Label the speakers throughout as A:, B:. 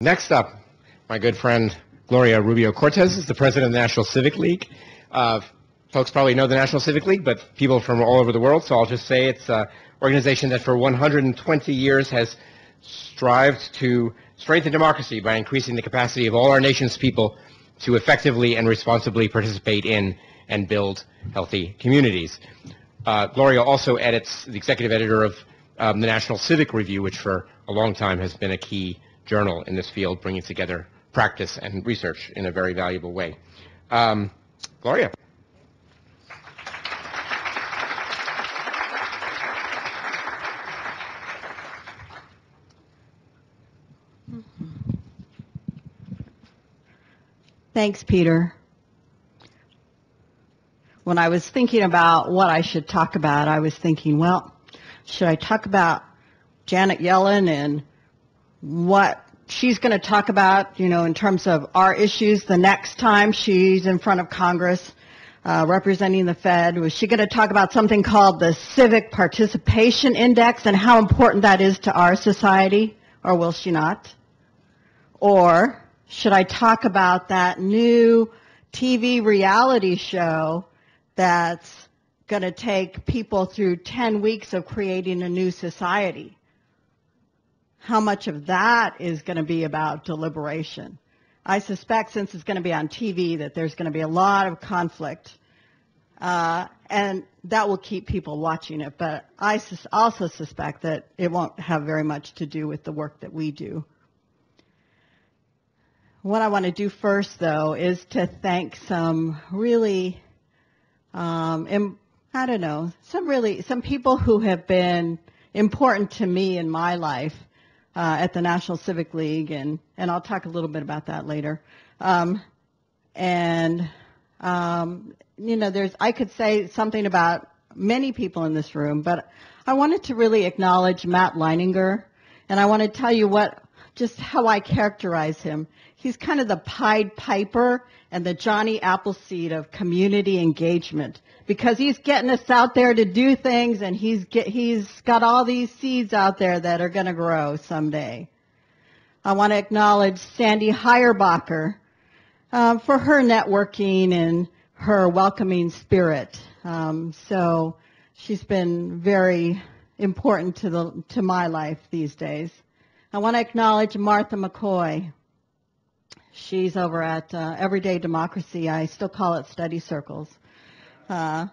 A: Next up, my good friend Gloria Rubio Cortés is the president of the National Civic League. Folks probably know the National Civic League, but people from all over the world, so I'll just say it's an organization that for 120 years has strived to strengthen democracy by increasing the capacity of all our nation's people to effectively and responsibly participate in and build healthy communities. Gloria also edits, the executive editor of the National Civic Review, which for a long time has been a key journal in this field, bringing together practice and research in a very valuable way. Gloria.
B: Thanks, Peter. When I was thinking about what I should talk about, I was thinking, well, should I talk about Janet Yellen and what she's going to talk about, in terms of our issues the next time she's in front of Congress representing the Fed? Was she going to talk about something called the Civic Participation Index and how important that is to our society, or will she not? Or should I talk about that new TV reality show that's going to take people through 10 weeks of creating a new society? How much of that is going to be about deliberation? I suspect, since it's going to be on TV, that there's going to be a lot of conflict, and that will keep people watching it. But I also suspect that it won't have very much to do with the work that we do. What I want to do first, though, is to thank some really, some people who have been important to me in my life at the National Civic League, and I'll talk a little bit about that later. I could say something about many people in this room, but I wanted to really acknowledge Matt Leininger, and I want to tell you just how I characterize him. He's kind of the Pied Piper and the Johnny Appleseed of community engagement, because he's getting us out there to do things, and he's got all these seeds out there that are going to grow someday. I want to acknowledge Sandy Heyerbacher for her networking and her welcoming spirit. So she's been very important to my life these days. I want to acknowledge Martha Mccoy. She's over at Everyday Democracy. I still call it study circles. And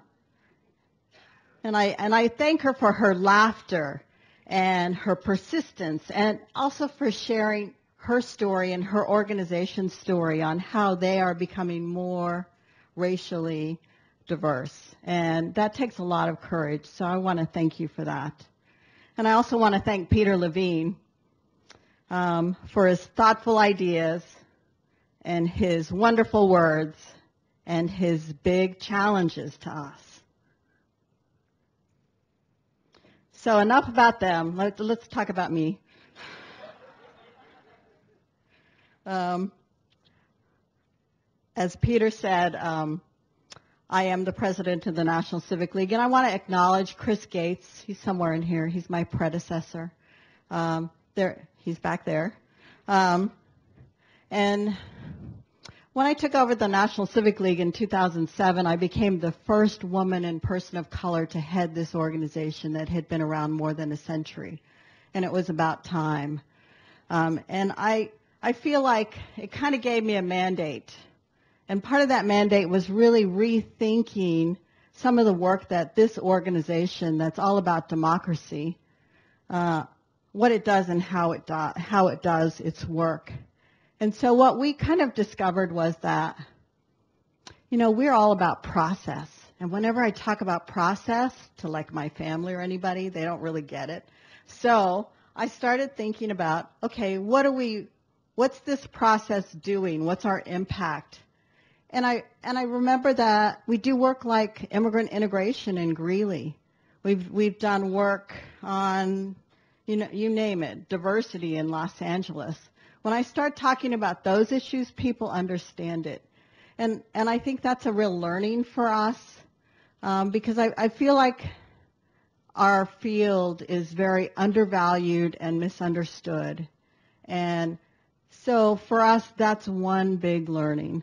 B: I thank her for her laughter and her persistence, and also for sharing her story and her organization's story on how they are becoming more racially diverse. And that takes a lot of courage, so I want to thank you for that. And I also want to thank Peter Levine for his thoughtful ideas and his wonderful words and his big challenges to us. So enough about them. Let's talk about me. As Peter said, I am the president of the National Civic League, and I want to acknowledge Chris Gates. He's somewhere in here. He's my predecessor. He's back there. And when I took over the National Civic League in 2007, I became the first woman and person of color to head this organization that had been around more than a century. And it was about time. And I feel like it kind of gave me a mandate. And part of that mandate was really rethinking some of the work that this organization that's all about democracy, what it does and how it does its work. And so what we kind of discovered was that, we're all about process. And whenever I talk about process to like my family or anybody, they don't really get it. So I started thinking about, okay, what's this process doing? What's our impact? And I remember that we do work like immigrant integration in Greeley. We've done work on, you name it, diversity in Los Angeles. When I start talking about those issues, people understand it. And I think that's a real learning for us, because I feel like our field is very undervalued and misunderstood. And So for us, that's one big learning.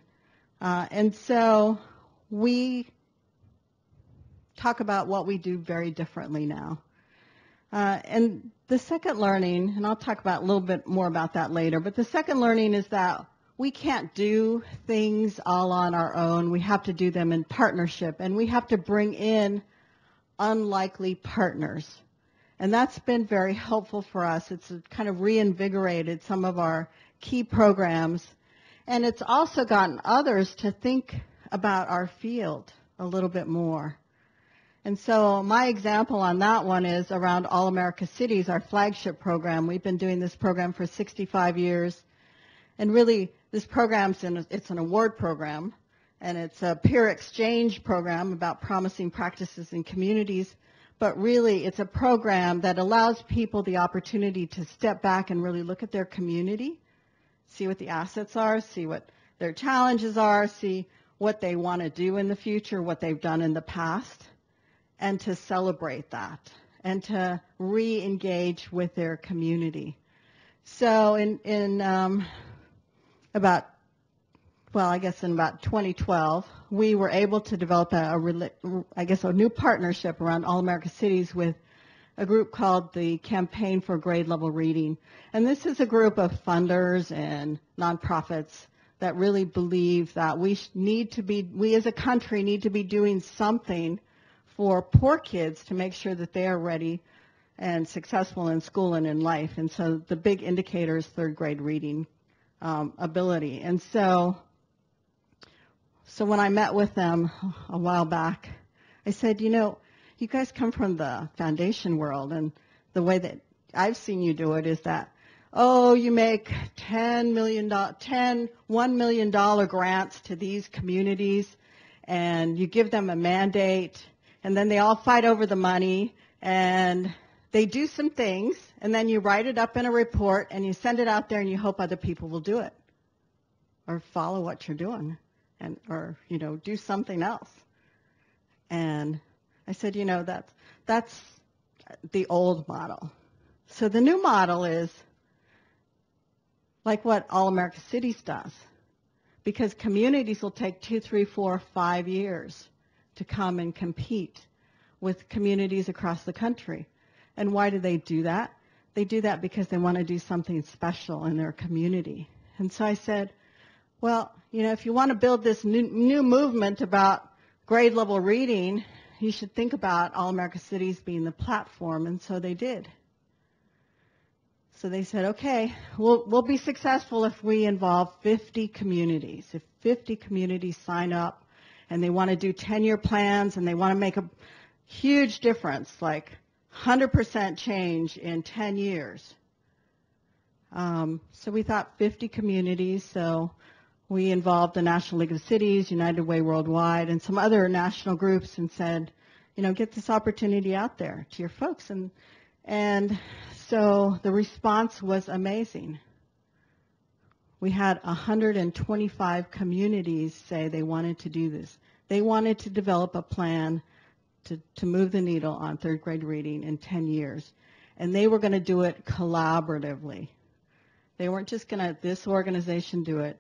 B: And so we talk about what we do very differently now. And the second learning, and I'll talk about a little bit more about that later, but the second learning is that we can't do things all on our own. We have to do them in partnership, and we have to bring in unlikely partners. And that's been very helpful for us. It's kind of reinvigorated some of our key programs, and it's also gotten others to think about our field a little bit more. And so my example on that one is around All America Cities, our flagship program. We've been doing this program for 65 years. And really, this program's it's an award program, and it's a peer exchange program about promising practices in communities. But really, it's a program that allows people the opportunity to step back and really look at their community, see what the assets are, see what their challenges are, see what they want to do in the future, what they've done in the past, and to celebrate that and to re-engage with their community. So in about 2012, we were able to develop a new partnership around All America Cities with a group called the Campaign for Grade Level Reading. And this is a group of funders and nonprofits that really believe that we as a country need to be doing something for poor kids to make sure that they are ready and successful in school and in life. And so the big indicator is third grade reading ability. And so when I met with them a while back, I said, you guys come from the foundation world, and the way that I've seen you do it is that, you make $1 million grants to these communities, and you give them a mandate, and then they all fight over the money, and they do some things, and then you write it up in a report, and you send it out there, and you hope other people will do it or follow what you're doing or do something else. And I said, that's the old model. So the new model is like what All America Cities does, because communities will take 2, 3, 4, 5 years to come and compete with communities across the country. And why do they do that? They do that because they want to do something special in their community. And so I said, well, if you want to build this new movement about grade level reading, you should think about All America Cities being the platform. And so they did. So they said, okay, we'll be successful if we involve 50 communities. If 50 communities sign up and they want to do 10-year plans and they want to make a huge difference, like 100% change in 10 years. So we thought 50 communities. So we involved the National League of Cities, United Way Worldwide, and some other national groups and said, get this opportunity out there to your folks. And so the response was amazing. We had 125 communities say they wanted to do this. They wanted to develop a plan to move the needle on third grade reading in 10 years. And they were going to do it collaboratively. They weren't just going to this organization do it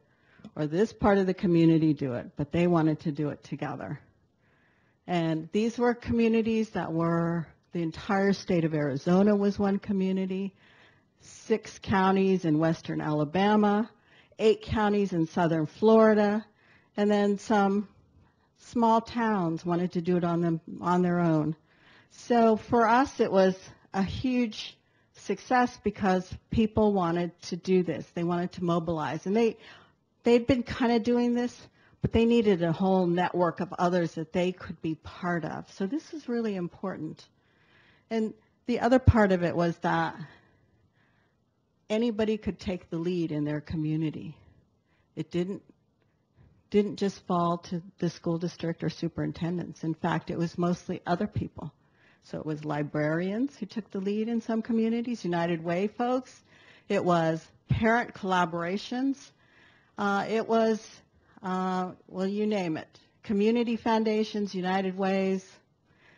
B: or this part of the community do it, but they wanted to do it together. And these were communities that were, the entire state of Arizona was one community, 6 counties in western Alabama, 8 counties in southern Florida, and then some small towns wanted to do it on their own. So for us, it was a huge success because people wanted to do this. They wanted to mobilize. And they'd been kind of doing this, but they needed a whole network of others that they could be part of. So this is really important. And the other part of it was that anybody could take the lead in their community. It didn't just fall to the school district or superintendents. In fact, it was mostly other people. So it was librarians who took the lead in some communities, United Way folks. It was parent collaborations. It was, you name it, community foundations, United Ways.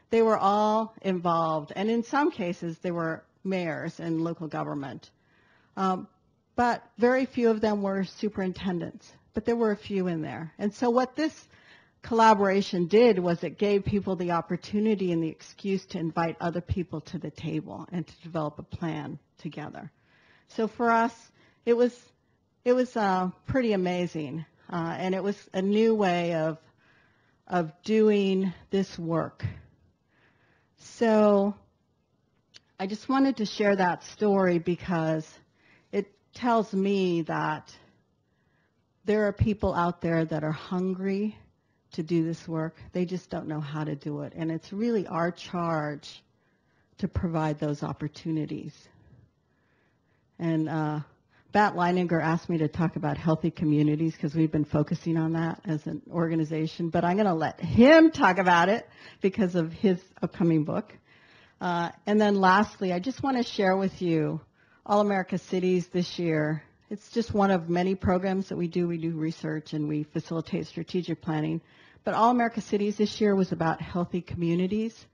B: They were all involved. And in some cases, they were mayors and local government. but very few of them were superintendents. But there were a few in there. And so what this collaboration did was it gave people the opportunity and the excuse to invite other people to the table and to develop a plan together. So for us, it was pretty amazing, and it was a new way of doing this work. So I just wanted to share that story because it tells me that there are people out there that are hungry to do this work. They just don't know how to do it. And it's really our charge to provide those opportunities. And Bat Leininger asked me to talk about healthy communities because we've been focusing on that as an organization. But I'm going to let him talk about it because of his upcoming book. And then lastly, I just want to share with you All America Cities this year. It's just one of many programs that we do. We do research and we facilitate strategic planning. But All America Cities this year was about healthy communities,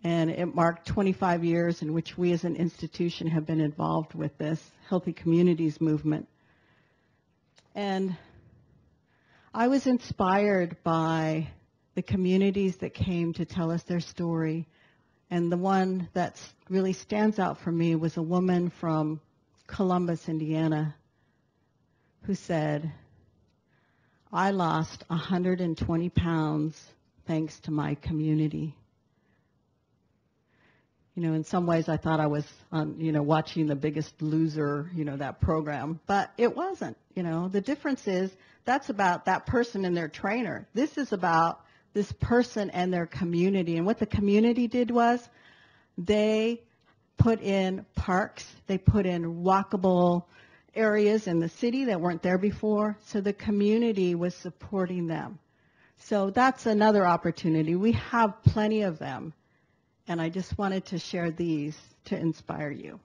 B: and it marked 25 years in which we as an institution have been involved with this healthy communities movement. And I was inspired by the communities that came to tell us their story. And the one that really stands out for me was a woman from Columbus, Indiana, who said, I lost 120 pounds thanks to my community. You know, in some ways I thought I was, watching The Biggest Loser, that program. But it wasn't, The difference is that's about that person and their trainer. This is about this person and their community. And what the community did was they put in parks. They put in walkable areas in the city that weren't there before, so the community was supporting them. So that's another opportunity. We have plenty of them, and I just wanted to share these to inspire you.